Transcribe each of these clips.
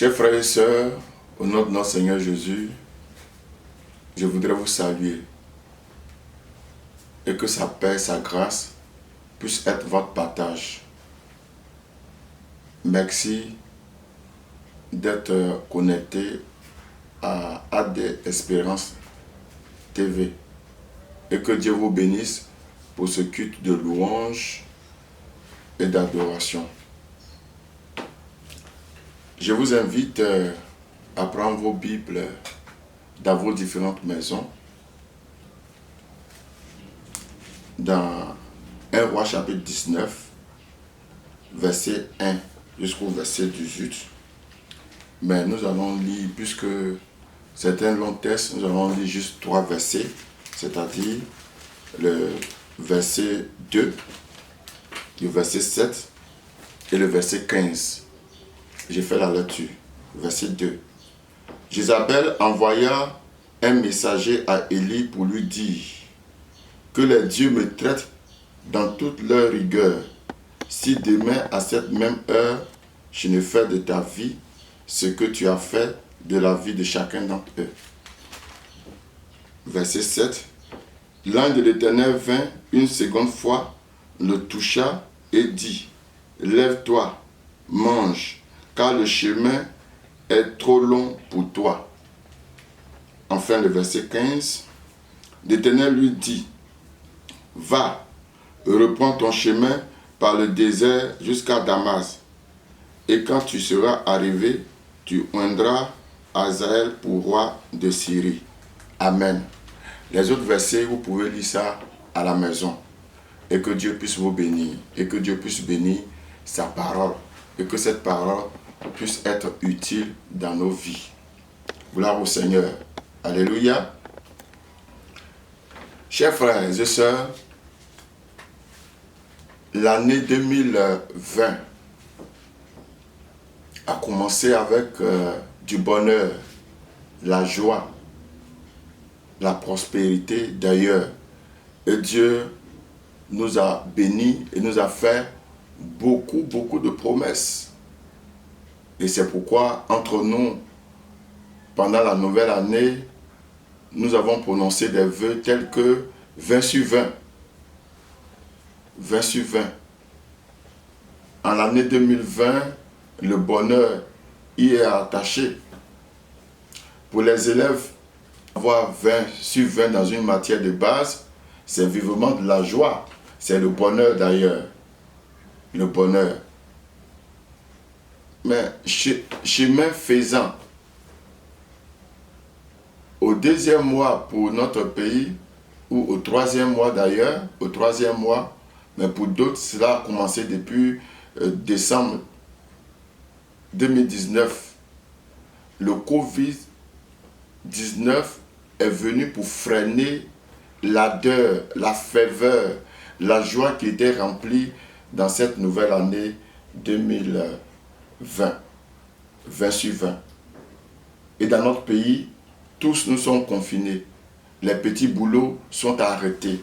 Chers frères et sœurs, au nom de notre Seigneur Jésus, je voudrais vous saluer et que sa paix, sa grâce puisse être votre partage. Merci d'être connecté à AD Espérance TV et que Dieu vous bénisse pour ce culte de louange et d'adoration. Je vous invite à prendre vos Bibles dans vos différentes maisons. Dans 1 Roi chapitre 19, verset 1 jusqu'au verset 18. Mais nous allons lire, puisque c'est un long texte, nous allons lire juste 3 versets, c'est-à-dire le verset 2, le verset 7 et le verset 15. J'ai fait la lecture. Verset 2. Jézabel envoya un messager à Élie pour lui dire que les dieux me traitent dans toute leur rigueur si demain à cette même heure je ne fais de ta vie ce que tu as fait de la vie de chacun d'entre eux. Verset 7. L'ange de l'Éternel vint une seconde fois, le toucha et dit: lève-toi, mange, car le chemin est trop long pour toi. Enfin, le verset 15. L'Éternel lui dit: va, reprends ton chemin par le désert jusqu'à Damas, et quand tu seras arrivé, tu oindras Hazaël pour roi de Syrie. Amen. Les autres versets, vous pouvez lire ça à la maison. Et que Dieu puisse vous bénir. Et que Dieu puisse bénir sa parole. Et que cette parole puisse être utile dans nos vies. Gloire au Seigneur. Alléluia. Chers frères et sœurs, l'année 2020 a commencé avec du bonheur, la joie, la prospérité d'ailleurs. Et Dieu nous a bénis et nous a fait beaucoup de promesses. Et c'est pourquoi, entre nous, pendant la nouvelle année, nous avons prononcé des vœux tels que 20 sur 20. 20 sur 20. En l'année 2020, le bonheur y est attaché. Pour les élèves, avoir 20 sur 20 dans une matière de base, c'est vivement de la joie. C'est le bonheur d'ailleurs. Le bonheur. Mais chemin faisant, au 2e mois pour notre pays, ou au 3e mois d'ailleurs, au 3e mois, mais pour d'autres, cela a commencé depuis décembre 2019. Le Covid-19 est venu pour freiner l'ardeur, la ferveur, la joie qui était remplie dans cette nouvelle année 2020. 20 sur 20. Et dans notre pays, tous nous sommes confinés. Les petits boulots sont arrêtés.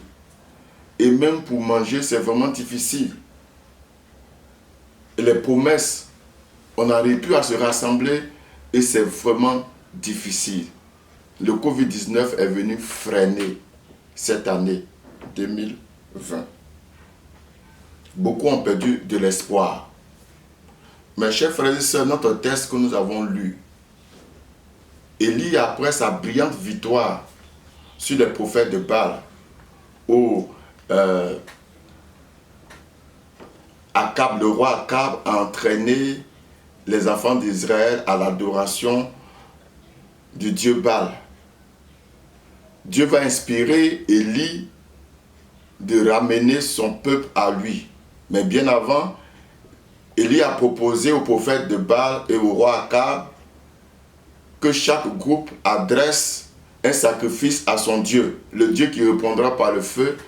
Et même pour manger, c'est vraiment difficile. Et les promesses, on n'arrive plus à se rassembler et c'est vraiment difficile. Le Covid-19 est venu freiner cette année 2020. Beaucoup ont perdu de l'espoir. Mes chers frères et sœurs, notre texte que nous avons lu, Élie, après sa brillante victoire sur les prophètes de Baal, où Akab, le roi Akab, a entraîné les enfants d'Israël à l'adoration du dieu Baal. Dieu va inspirer Élie de ramener son peuple à lui. Mais bien avant, Élie a proposé aux prophètes de Baal et au roi Akab que chaque groupe adresse un sacrifice à son Dieu. Le Dieu qui répondra par le feu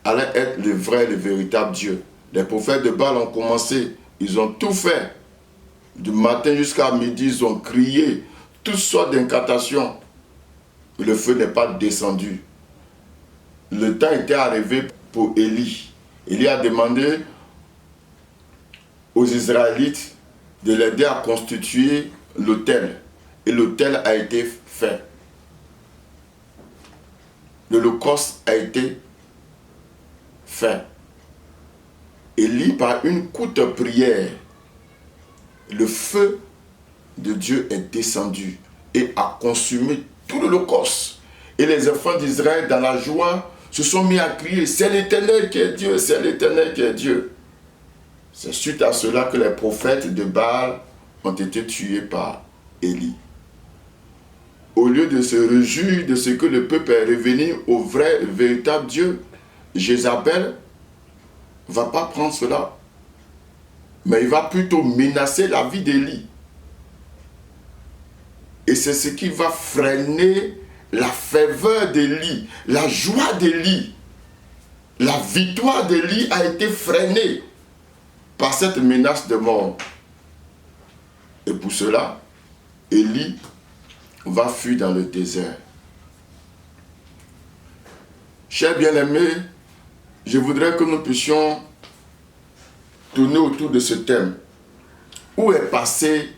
allait être le vrai, le véritable Dieu. Les prophètes de Baal ont commencé, ils ont tout fait. Du matin jusqu'à midi, ils ont crié toutes sortes d'incantations. Le feu n'est pas descendu. Le temps était arrivé pour Élie. Élie a demandé aux Israélites de l'aider à constituer l'autel. Et l'autel a été fait. L'holocauste a été fait. Élie, par une courte prière, le feu de Dieu est descendu et a consumé tout l'holocauste. Et les enfants d'Israël, dans la joie, se sont mis à crier, c'est l'Éternel qui est Dieu, c'est l'Éternel qui est Dieu. C'est suite à cela que les prophètes de Baal ont été tués par Élie. Au lieu de se réjouir de ce que le peuple est revenu au vrai, véritable Dieu, Jézabel ne va pas prendre cela. Mais il va plutôt menacer la vie d'Élie. Et c'est ce qui va freiner la ferveur d'Élie, la joie d'Élie. La victoire d'Élie a été freinée par cette menace de mort. Et pour cela, Élie va fuir dans le désert. Chers bien-aimés, je voudrais que nous puissions tourner autour de ce thème. Où est passée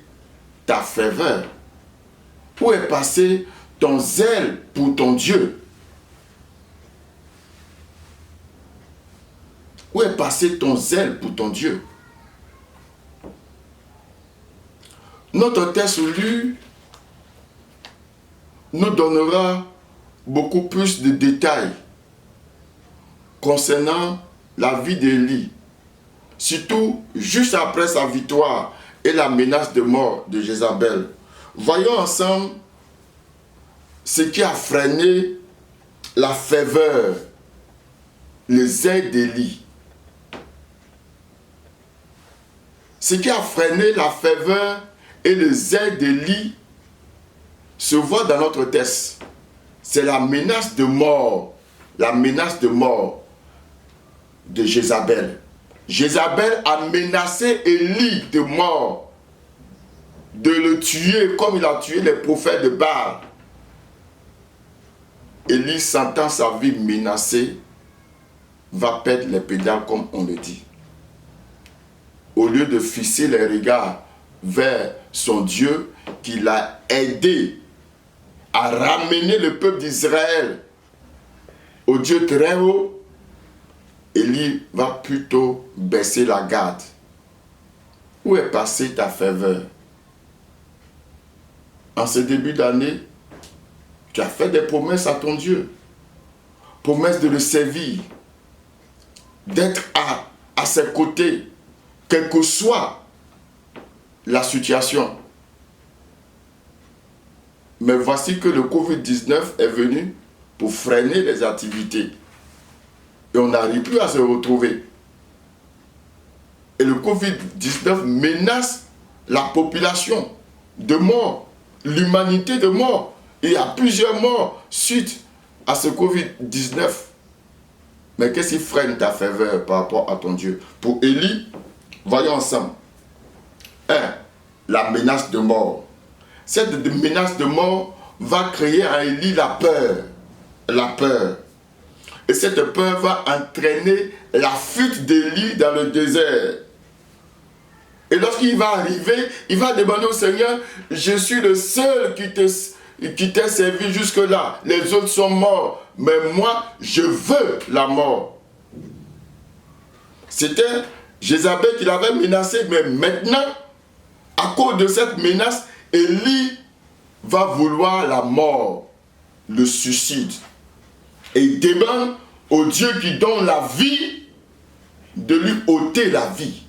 ta ferveur? Où est passé ton zèle pour ton Dieu? Où est passé ton zèle pour ton Dieu? Notre texte lu nous donnera beaucoup plus de détails concernant la vie d'Élie, surtout juste après sa victoire et la menace de mort de Jézabel. Voyons ensemble ce qui a freiné la ferveur, le zèle d'Élie. Ce qui a freiné la ferveur et le zèle d'Élie se voit dans notre texte. C'est la menace de mort de Jézabel. Jézabel a menacé Élie de mort, de le tuer comme il a tué les prophètes de Baal. Élie, sentant sa vie menacée, va perdre les pédales comme on le dit. Au lieu de fixer les regards vers son Dieu qui l'a aidé à ramener le peuple d'Israël au Dieu très haut, Élie va plutôt baisser la garde. Où est passée ta ferveur? En ce début d'année, tu as fait des promesses à ton Dieu. Promesses de le servir, d'être à ses côtés, quelle que soit la situation. Mais voici que le Covid-19 est venu pour freiner les activités. Et on n'arrive plus à se retrouver. Et le Covid-19 menace la population de mort, l'humanité de mort. Il y a plusieurs morts suite à ce Covid-19. Mais qu'est-ce qui freine ta ferveur par rapport à ton Dieu? Pour Élie, voyons ensemble. 1. La menace de mort. Cette menace de mort va créer en Élie la peur. La peur. Et cette peur va entraîner la fuite d'Élie dans le désert. Et lorsqu'il va arriver, il va demander au Seigneur, je suis le seul qui t'ai servi jusque-là. Les autres sont morts, mais moi, je veux la mort. C'était Jézabel qui l'avait menacé, mais maintenant, à cause de cette menace, Élie va vouloir la mort, le suicide. Et il demande au Dieu qui donne la vie de lui ôter la vie.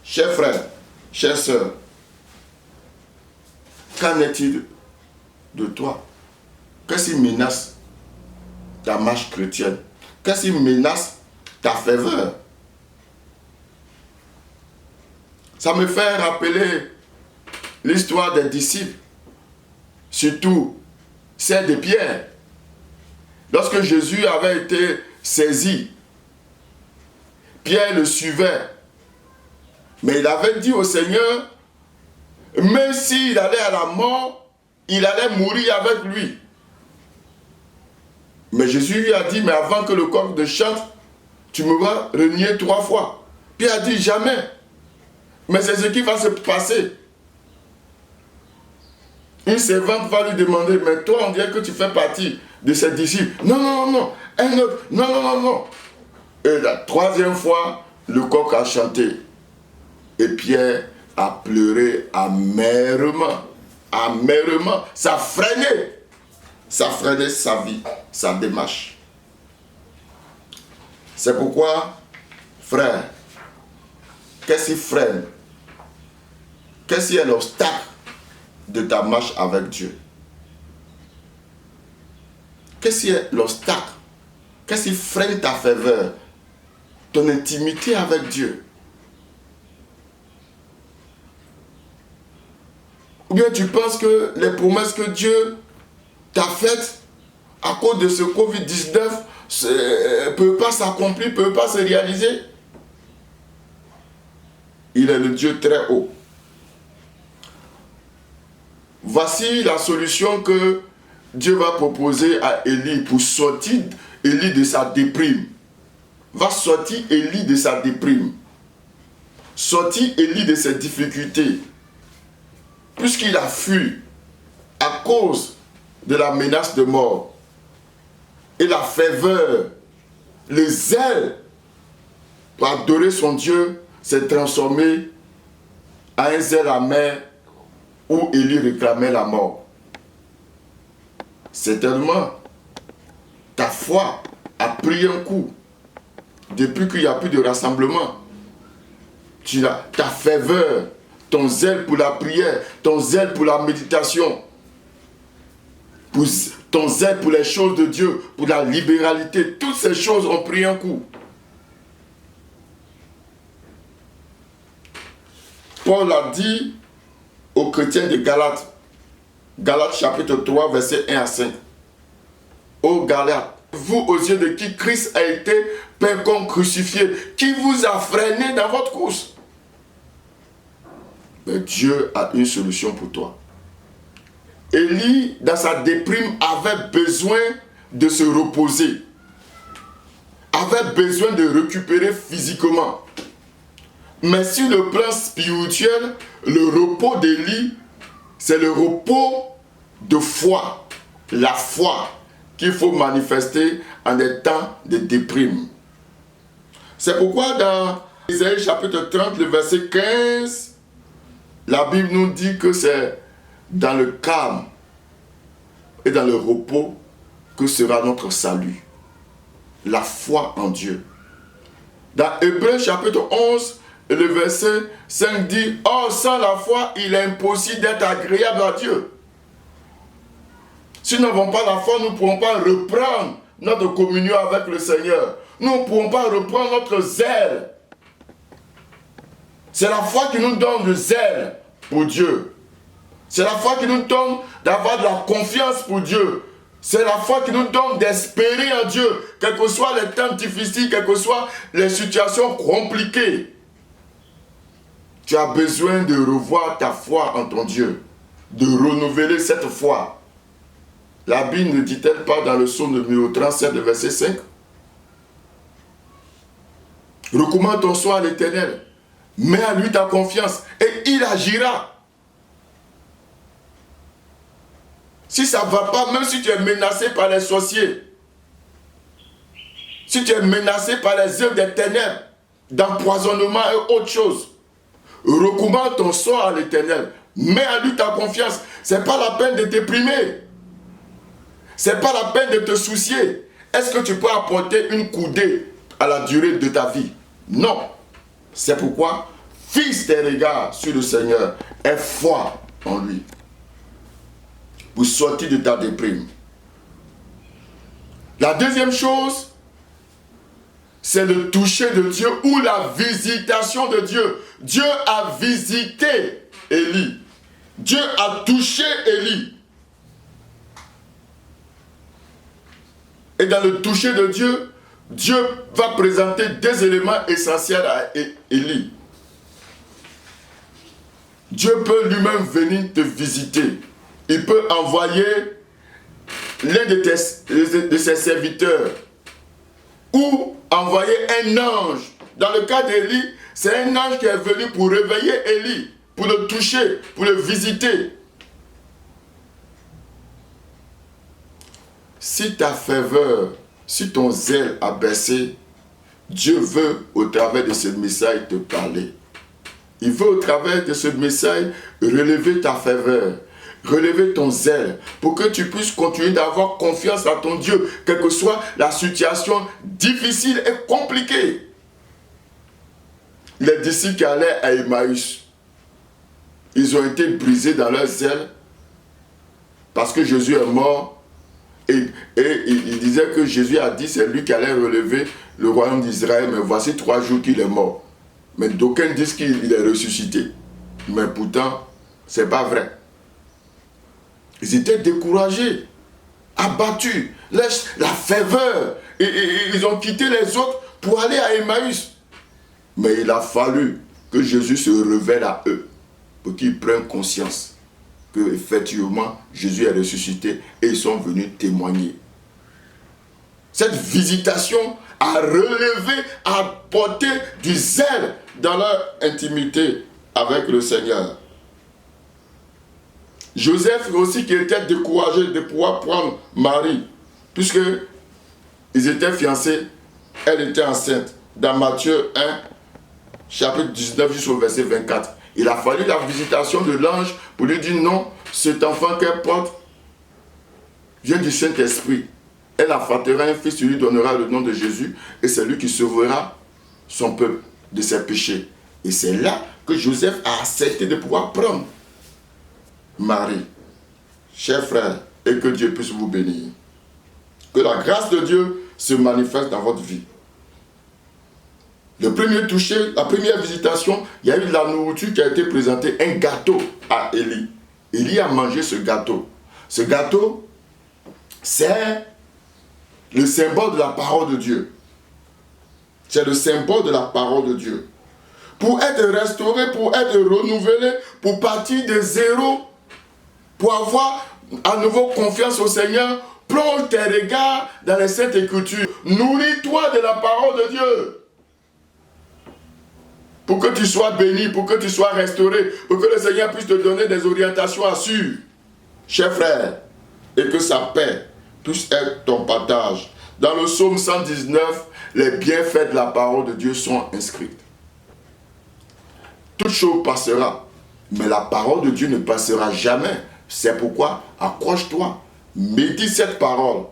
Chers frères, chères sœurs, qu'en est-il de toi? Qu'est-ce qui menace ta marche chrétienne? Qu'est-ce qui menace ta ferveur? Ça me fait rappeler l'histoire des disciples, surtout celle de Pierre. Lorsque Jésus avait été saisi, Pierre le suivait. Mais il avait dit au Seigneur, même s'il allait à la mort, il allait mourir avec lui. Mais Jésus lui a dit, mais avant que le coq ne chante, tu me vas renier 3 fois. Pierre a dit, jamais. Mais c'est ce qui va se passer. Une servante va lui demander, mais toi, on dirait que tu fais partie de ses disciples. Non, non, non, non. Un autre, non, non, non, non. Et la troisième fois, le coq a chanté. Et Pierre a pleuré amèrement. Amèrement. Ça freinait. Ça freinait sa vie, sa démarche. C'est pourquoi, frère, qu'est-ce qui freine? Qu'est-ce qui est l'obstacle de ta marche avec Dieu? Qu'est-ce qui est l'obstacle? Qu'est-ce qui freine ta ferveur? Ton intimité avec Dieu? Ou bien tu penses que les promesses que Dieu t'a faites à cause de ce Covid-19 ne peuvent pas s'accomplir, ne peuvent pas se réaliser? Il est le Dieu très haut. Voici la solution que Dieu va proposer à Élie pour sortir Élie de sa déprime. Va sortir Élie de sa déprime. Sortir Élie de ses difficultés. Puisqu'il a fui à cause de la menace de mort. Et la ferveur, le zèle pour adorer son Dieu s'est transformé en un zèle amer où Élie réclamait la mort. Certainement, ta foi a pris un coup depuis qu'il n'y a plus de rassemblement. Ta ferveur, ton zèle pour la prière, ton zèle pour la méditation, ton zèle pour les choses de Dieu, pour la libéralité, toutes ces choses ont pris un coup. Paul a dit aux chrétiens de Galates, Galates chapitre 3, verset 1 à 5. Ô Galates, vous aux yeux de qui Christ a été peint comme crucifié, qui vous a freiné dans votre course. Mais Dieu a une solution pour toi. Élie, dans sa déprime, avait besoin de se reposer, avait besoin de récupérer physiquement. Mais sur le plan spirituel, le repos d'Élie, c'est le repos de foi, la foi qu'il faut manifester en des temps de déprime. C'est pourquoi dans Isaïe chapitre 30, le verset 15, la Bible nous dit que c'est dans le calme et dans le repos que sera notre salut. La foi en Dieu. Dans Hébreux chapitre 11, le verset 5 dit, « Or, sans la foi, il est impossible d'être agréable à Dieu. » Si nous n'avons pas la foi, nous ne pourrons pas reprendre notre communion avec le Seigneur. Nous ne pourrons pas reprendre notre zèle. C'est la foi qui nous donne le zèle pour Dieu. C'est la foi qui nous donne d'avoir de la confiance pour Dieu. C'est la foi qui nous donne d'espérer en Dieu, quels que soient les temps difficiles, quelles que soient les situations compliquées. Tu as besoin de revoir ta foi en ton Dieu, de renouveler cette foi. La Bible ne dit-elle pas dans le psaume numéro 37, verset 5? Recommande ton soi à l'Éternel, mets à lui ta confiance et il agira. Si ça ne va pas, même si tu es menacé par les sorciers, si tu es menacé par les œuvres des ténèbres, d'empoisonnement et autre chose, recommande ton sort à l'Éternel. Mets à lui ta confiance. Ce n'est pas la peine de déprimer. Ce n'est pas la peine de te soucier. Est-ce que tu peux apporter une coudée à la durée de ta vie? Non. C'est pourquoi fixe tes regards sur le Seigneur. Aie foi en lui. Pour sortir de ta déprime. La deuxième chose, c'est le toucher de Dieu ou la visitation de Dieu. Dieu a visité Élie. Dieu a touché Élie. Et dans le toucher de Dieu, Dieu va présenter deux éléments essentiels à Élie. Dieu peut lui-même venir te visiter. Il peut envoyer l'un de ses serviteurs ou envoyer un ange. Dans le cas d'Élie, C'est un ange qui est venu pour réveiller Élie, pour le toucher, pour le visiter. Si ta ferveur, si ton zèle a baissé, Dieu veut, au travers de ce message, te parler. Il veut, au travers de ce message, relever ta ferveur, relever ton zèle, pour que tu puisses continuer d'avoir confiance en ton Dieu, quelle que soit la situation difficile et compliquée. Les disciples qui allaient à Emmaüs, ils ont été brisés dans leur zèle, parce que Jésus est mort. Et il disait que Jésus a dit c'est lui qui allait relever le royaume d'Israël, mais voici 3 jours qu'il est mort. Mais d'aucuns disent qu'il est ressuscité. Mais pourtant, ce n'est pas vrai. Ils étaient découragés, abattus, la ferveur. Et ils ont quitté les autres pour aller à Emmaüs. Mais il a fallu que Jésus se révèle à eux pour qu'ils prennent conscience que effectivement Jésus est ressuscité et ils sont venus témoigner. Cette visitation a relevé, a apporté du zèle dans leur intimité avec le Seigneur. Joseph aussi qui était découragé de pouvoir prendre Marie, puisque ils étaient fiancés, elle était enceinte. Dans Matthieu 1, chapitre 19 jusqu'au verset 24. Il a fallu la visitation de l'ange pour lui dire non, cet enfant qu'elle porte vient du Saint-Esprit. Elle affantera un fils, tu lui donnera le nom de Jésus et c'est lui qui sauvera son peuple de ses péchés. Et c'est là que Joseph a accepté de pouvoir prendre Marie. Chers frères, et que Dieu puisse vous bénir. Que la grâce de Dieu se manifeste dans votre vie. Le premier toucher, la première visitation, il y a eu de la nourriture qui a été présentée, un gâteau à Élie. Élie a mangé ce gâteau. Ce gâteau, c'est le symbole de la parole de Dieu. C'est le symbole de la parole de Dieu. Pour être restauré, pour être renouvelé, pour partir de zéro, pour avoir à nouveau confiance au Seigneur, plonge tes regards dans les Saintes Écritures. Nourris-toi de la parole de Dieu. Pour que tu sois béni, pour que tu sois restauré, pour que le Seigneur puisse te donner des orientations assures, chers frères, et que sa paix puisse être ton partage. Dans le psaume 119, les bienfaits de la parole de Dieu sont inscrits. Toute chose passera, mais la parole de Dieu ne passera jamais. C'est pourquoi, accroche-toi, médite cette parole.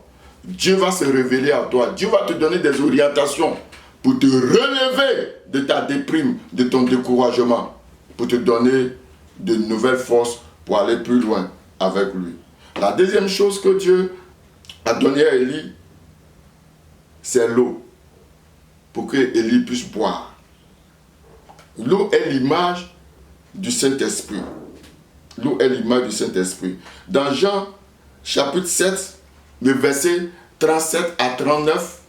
Dieu va se révéler à toi, Dieu va te donner des orientations pour te relever de ta déprime, de ton découragement, pour te donner de nouvelles forces pour aller plus loin avec lui. La deuxième chose que Dieu a donnée à Élie, c'est l'eau, pour que Élie puisse boire. L'eau est l'image du Saint-Esprit. L'eau est l'image du Saint-Esprit. Dans Jean, chapitre 7, le verset 37 à 39,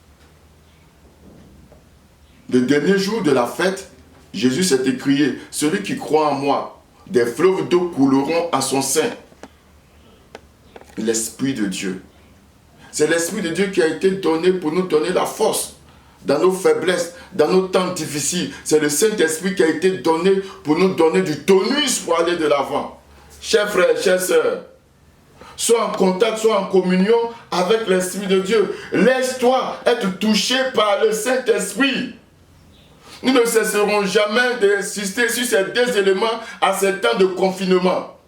le dernier jour de la fête, Jésus s'est écrié, « Celui qui croit en moi, des fleuves d'eau couleront à son sein. » L'Esprit de Dieu. C'est l'Esprit de Dieu qui a été donné pour nous donner la force dans nos faiblesses, dans nos temps difficiles. C'est le Saint-Esprit qui a été donné pour nous donner du tonus pour aller de l'avant. Chers frères, chères sœurs, sois en contact, sois en communion avec l'Esprit de Dieu. Laisse-toi être touché par le Saint-Esprit. Nous ne cesserons jamais d'insister sur ces deux éléments à ces temps de confinement.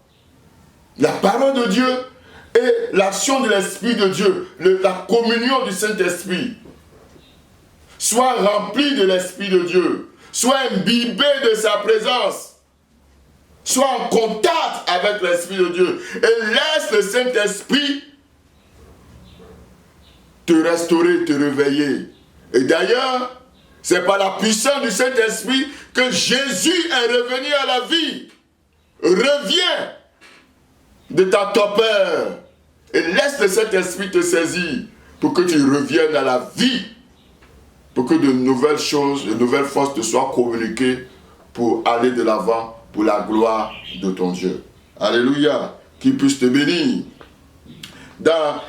La parole de Dieu et l'action de l'Esprit de Dieu, la communion du Saint-Esprit. Sois rempli de l'Esprit de Dieu. Sois imbibé de sa présence. Sois en contact avec l'Esprit de Dieu. Et laisse le Saint-Esprit te restaurer, te réveiller. Et d'ailleurs, c'est par la puissance du Saint-Esprit que Jésus est revenu à la vie. Reviens de ta torpeur et laisse le Saint-Esprit te saisir pour que tu reviennes à la vie, pour que de nouvelles choses, de nouvelles forces te soient communiquées pour aller de l'avant, pour la gloire de ton Dieu. Alléluia, qu'il puisse te bénir. Dans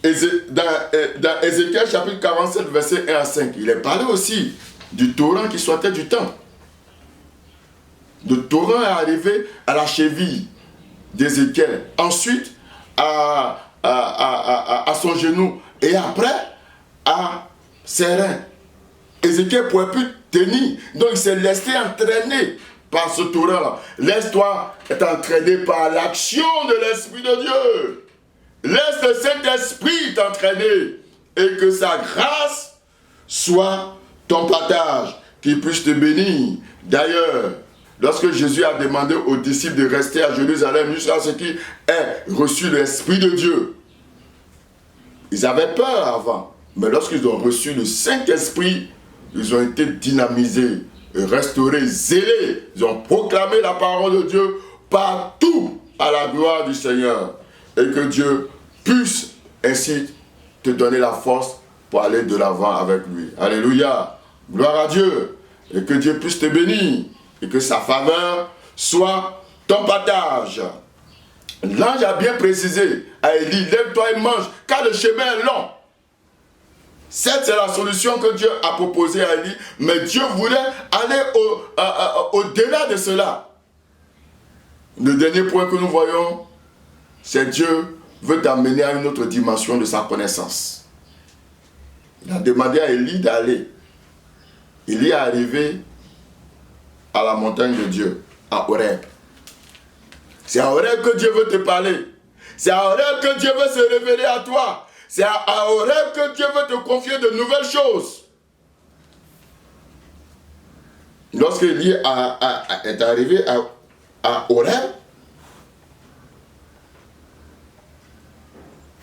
Ézéchiel chapitre 47, verset 1 à 5, il est parlé aussi du torrent qui sortait du temple. Le torrent est arrivé à la cheville d'Ézéchiel. Ensuite, à son genou. Et après, à ses reins. Ézéchiel ne pouvait plus tenir. Donc il s'est laissé entraîner par ce torrent-là. Laisse-toi être entraîné par l'action de l'Esprit de Dieu. Laisse le Saint-Esprit t'entraîner. Et que sa grâce soit ton partage. Qu'il puisse te bénir. D'ailleurs, lorsque Jésus a demandé aux disciples de rester à Jérusalem jusqu'à ce qu'ils aient reçu l'Esprit de Dieu, ils avaient peur avant. Mais lorsqu'ils ont reçu le Saint-Esprit, ils ont été dynamisés, restaurés, zélés. Ils ont proclamé la parole de Dieu partout à la gloire du Seigneur. Et que Dieu puisse ainsi te donner la force pour aller de l'avant avec lui. Alléluia. Gloire à Dieu. Et que Dieu puisse te bénir. Et que sa faveur soit ton partage. L'ange a bien précisé à Élie, lève-toi et mange, car le chemin est long. Cette, c'est la solution que Dieu a proposée à Élie, mais Dieu voulait aller au-delà de cela. Le dernier point que nous voyons, c'est Dieu veut t'amener à une autre dimension de sa connaissance. Il a demandé à Élie d'aller. Élie est arrivé à la montagne de Dieu, à Horeb. C'est à Horeb que Dieu veut te parler. C'est à Horeb que Dieu veut se révéler à toi. C'est à Horeb que Dieu veut te confier de nouvelles choses. Lorsque Élie est arrivé à Horeb,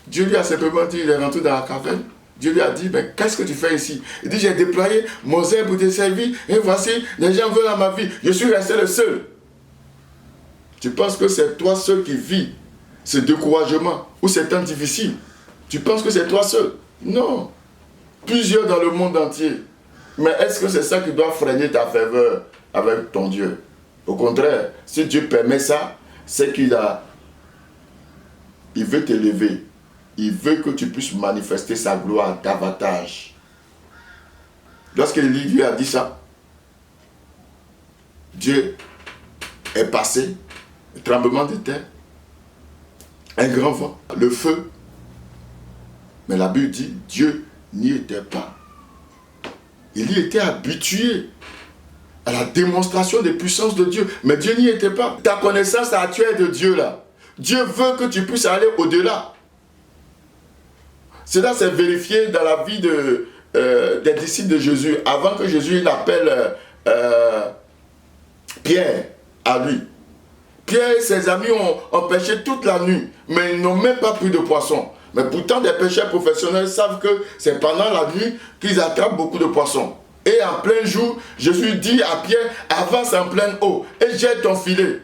Dieu lui a simplement dit, il est rentré dans la caverne. Dieu lui a dit, mais qu'est-ce que tu fais ici? Il dit, j'ai déployé mon zèle pour te servir, et voici, les gens veulent à ma vie. Je suis resté le seul. Tu penses que c'est toi seul qui vis ce découragement ou ces temps difficiles? Tu penses que c'est toi seul? Non. Plusieurs dans le monde entier. Mais est-ce que c'est ça qui doit freiner ta faveur avec ton Dieu? Au contraire, si Dieu permet ça, c'est qu'il veut t'élever. Il veut que tu puisses manifester sa gloire davantage. Lorsque Élie lui a dit ça, Dieu est passé, le tremblement de terre, un grand vent, le feu. Mais la Bible dit, Dieu n'y était pas. Il y était habitué à la démonstration des puissances de Dieu. Mais Dieu n'y était pas. Ta connaissance actuelle de Dieu là, Dieu veut que tu puisses aller au-delà. Cela s'est vérifié dans la vie des disciples de Jésus. Avant que Jésus l'appelle Pierre à lui. Pierre et ses amis ont pêché toute la nuit, mais ils n'ont même pas pris de poissons. Mais pourtant, des pêcheurs professionnels savent que c'est pendant la nuit qu'ils attrapent beaucoup de poissons. Et en plein jour, Jésus dit à Pierre, avance en pleine eau et jette ton filet.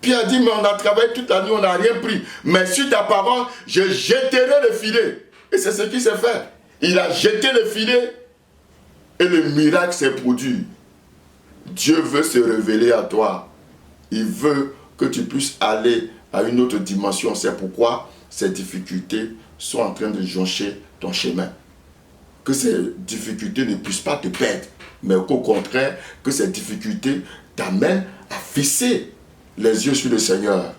Pierre dit, mais on a travaillé toute la nuit, on n'a rien pris. Mais sur ta parole, je jetterai le filet. Et c'est ce qui s'est fait. Il a jeté le filet et le miracle s'est produit. Dieu veut se révéler à toi. Il veut que tu puisses aller à une autre dimension. C'est pourquoi ces difficultés sont en train de joncher ton chemin. Que ces difficultés ne puissent pas te perdre, mais qu'au contraire, que ces difficultés t'amènent à fixer les yeux sur le Seigneur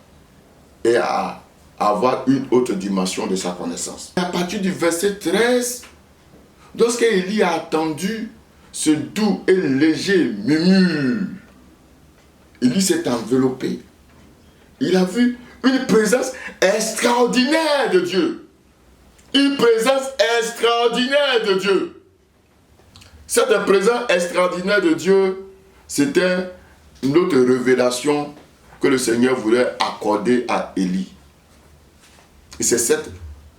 et à avoir une autre dimension de sa connaissance. À partir du verset 13, lorsque Élie a entendu ce doux et léger murmure, Élie s'est enveloppé. Il a vu une présence extraordinaire de Dieu. Une présence extraordinaire de Dieu. Cette présence extraordinaire de Dieu, c'était une autre révélation que le Seigneur voulait accorder à Élie. Et c'est cette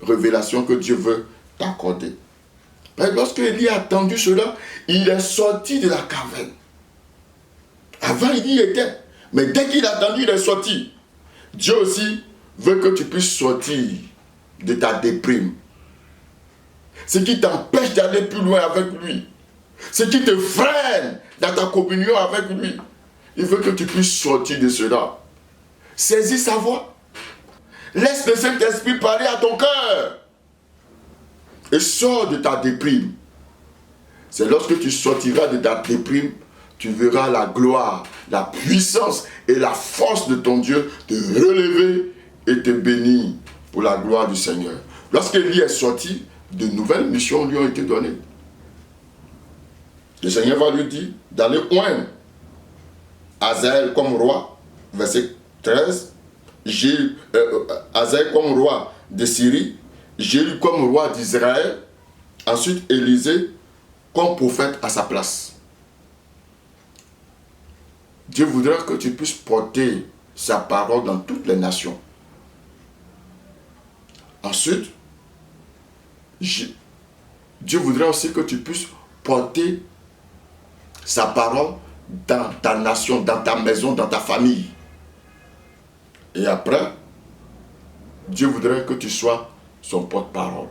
révélation que Dieu veut t'accorder. Lorsque Élie a entendu cela, il est sorti de la caverne. Avant, il y était. Mais dès qu'il a entendu, il est sorti. Dieu aussi veut que tu puisses sortir de ta déprime. Ce qui t'empêche d'aller plus loin avec lui. Ce qui te freine dans ta communion avec lui. Il veut que tu puisses sortir de cela. Saisis sa voix. Laisse le Saint-Esprit parler à ton cœur. Et sors de ta déprime. C'est lorsque tu sortiras de ta déprime tu verras la gloire, la puissance et la force de ton Dieu te relever et te bénir pour la gloire du Seigneur. Lorsqu'Élie est sorti, de nouvelles missions lui ont été données. Le Seigneur va lui dire d'aller oindre Hazaël comme roi, verset 13, Hazaël comme roi de Syrie, Jéhu comme roi d'Israël, ensuite Élisée comme prophète à sa place. Dieu voudrait que tu puisses porter sa parole dans toutes les nations. Ensuite, Dieu voudrait aussi que tu puisses porter sa parole dans ta nation, dans ta maison, dans ta famille. Et après, Dieu voudrait que tu sois son porte-parole.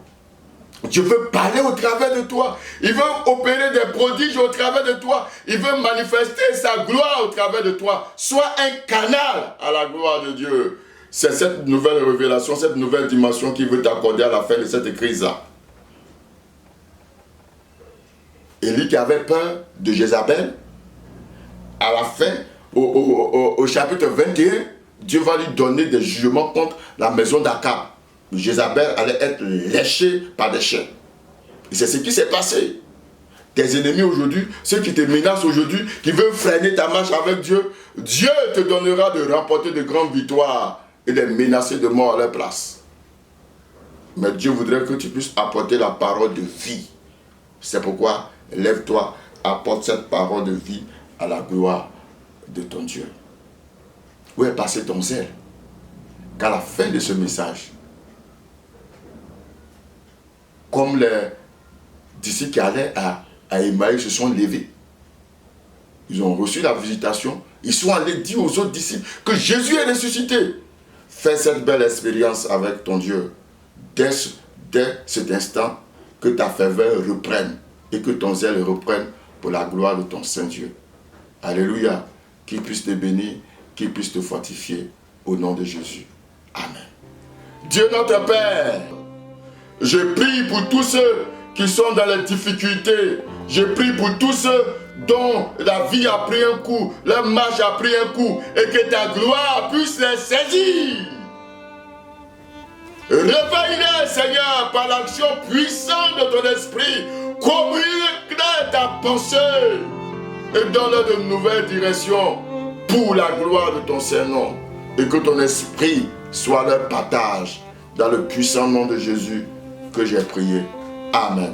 Dieu veut parler au travers de toi. Il veut opérer des prodiges au travers de toi. Il veut manifester sa gloire au travers de toi. Sois un canal à la gloire de Dieu. C'est cette nouvelle révélation, cette nouvelle dimension qu'il veut t'accorder à la fin de cette crise-là. Élie qui avait peur de Jézabel, à la fin, au chapitre 21, Dieu va lui donner des jugements contre la maison d'Akab. Jézabel allait être léchée par des chiens. Et c'est ce qui s'est passé. Tes ennemis aujourd'hui, ceux qui te menacent aujourd'hui, qui veulent freiner ta marche avec Dieu, Dieu te donnera de remporter de grandes victoires et de menacer de mort à leur place. Mais Dieu voudrait que tu puisses apporter la parole de vie. C'est pourquoi, lève-toi, apporte cette parole de vie à la gloire de ton Dieu. Où est passé ton zèle? Qu'à la fin de ce message, comme les disciples qui allaient à Emmaüs se sont levés, ils ont reçu la visitation, ils sont allés dire aux autres disciples que Jésus est ressuscité. Fais cette belle expérience avec ton Dieu. Dès cet instant, que ta ferveur reprenne et que ton zèle reprenne pour la gloire de ton Saint-Dieu. Alléluia. Qu'il puisse te bénir, qu'il puisse te fortifier au nom de Jésus. Amen. Dieu notre Père, je prie pour tous ceux qui sont dans les difficultés. Je prie pour tous ceux dont la vie a pris un coup, leur marche a pris un coup, et que ta gloire puisse les saisir. Réveille-les, Seigneur, par l'action puissante de ton esprit. Communique ta pensée et donne-leur de nouvelles directions pour la gloire de ton Saint-Nom. Et que ton esprit soit leur partage dans le puissant nom de Jésus que j'ai prié. Amen.